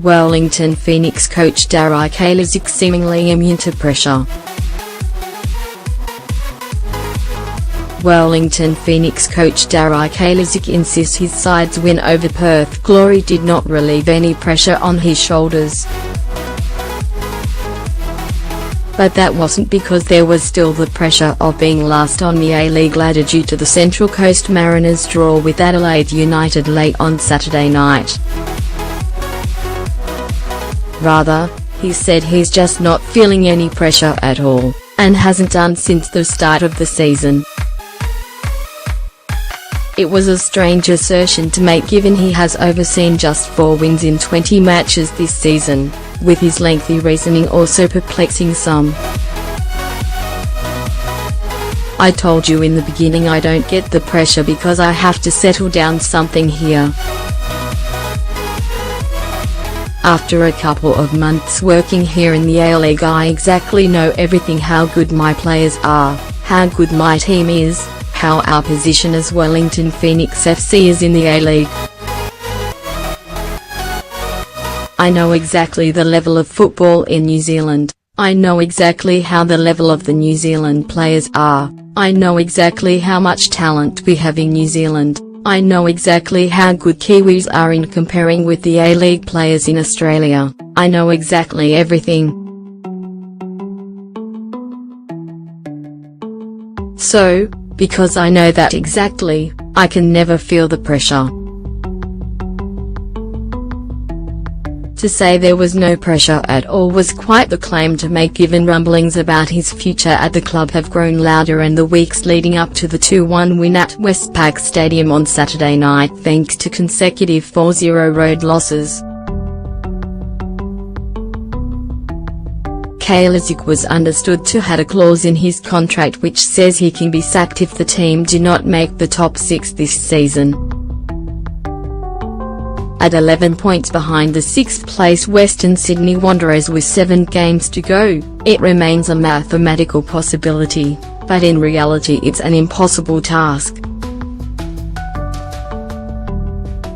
Wellington Phoenix coach Darije Kalezic seemingly immune to pressure. Wellington Phoenix coach Darije Kalezic insists his side's win over Perth Glory did not relieve any pressure on his shoulders. But that wasn't because there was still the pressure of being last on the A-League ladder due to the Central Coast Mariners' draw with Adelaide United late on Saturday night. Rather, he said he's just not feeling any pressure at all, and hasn't done since the start of the season. It was a strange assertion to make given he has overseen just 4 wins in 20 matches this season, with his lengthy reasoning also perplexing some. "I told you in the beginning I don't get the pressure because I have to settle down something here. After a couple of months working here in the A-League I exactly know everything, how good my players are, how good my team is, how our position as Wellington Phoenix FC is in the A-League. I know exactly the level of football in New Zealand, I know exactly how the level of the New Zealand players are, I know exactly how much talent we have in New Zealand, I know exactly how good Kiwis are in comparing with the A-League players in Australia, I know exactly everything. So, because I know that exactly, I can never feel the pressure." To say there was no pressure at all was quite the claim to make given rumblings about his future at the club have grown louder in the weeks leading up to the 2-1 win at Westpac Stadium on Saturday night thanks to consecutive 4-0 road losses. Kalezic was understood to have a clause in his contract which says he can be sacked if the team do not make the top 6 this season. At 11 points behind the 6th place Western Sydney Wanderers with 7 games to go, it remains a mathematical possibility, but in reality it's an impossible task.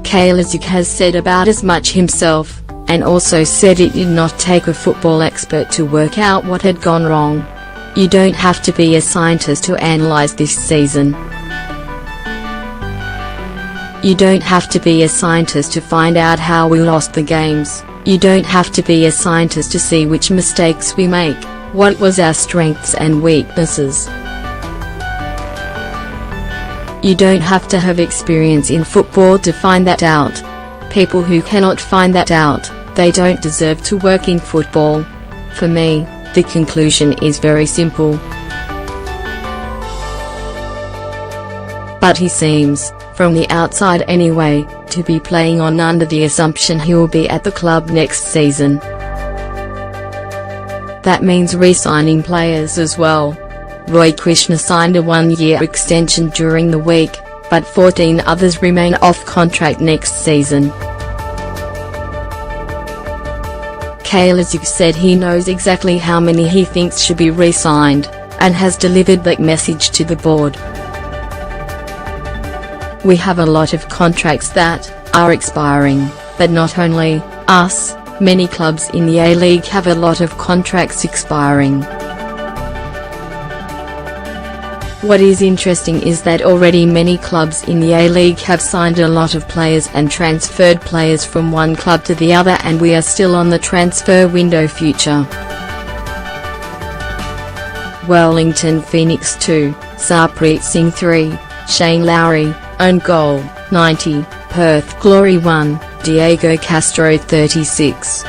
Kalezic has said about as much himself, and also said it did not take a football expert to work out what had gone wrong. "You don't have to be a scientist to analyze this season. You don't have to be a scientist to find out how we lost the games, you don't have to be a scientist to see which mistakes we make, what was our strengths and weaknesses. You don't have to have experience in football to find that out. People who cannot find that out, they don't deserve to work in football. For me, the conclusion is very simple." But he seems, from the outside anyway, to be playing on under the assumption he will be at the club next season. That means re-signing players as well. Roy Krishna signed a 1-year extension during the week, but 14 others remain off contract next season. Kalezic said he knows exactly how many he thinks should be re-signed, and has delivered that message to the board. "We have a lot of contracts that are expiring, but not only us, many clubs in the A-League have a lot of contracts expiring. What is interesting is that already many clubs in the A-League have signed a lot of players and transferred players from one club to the other, and we are still on the transfer window future." Wellington Phoenix 2, Sarpreet Singh 3, Shane Lowry, own goal, 90, Perth Glory 1, Diego Castro 36.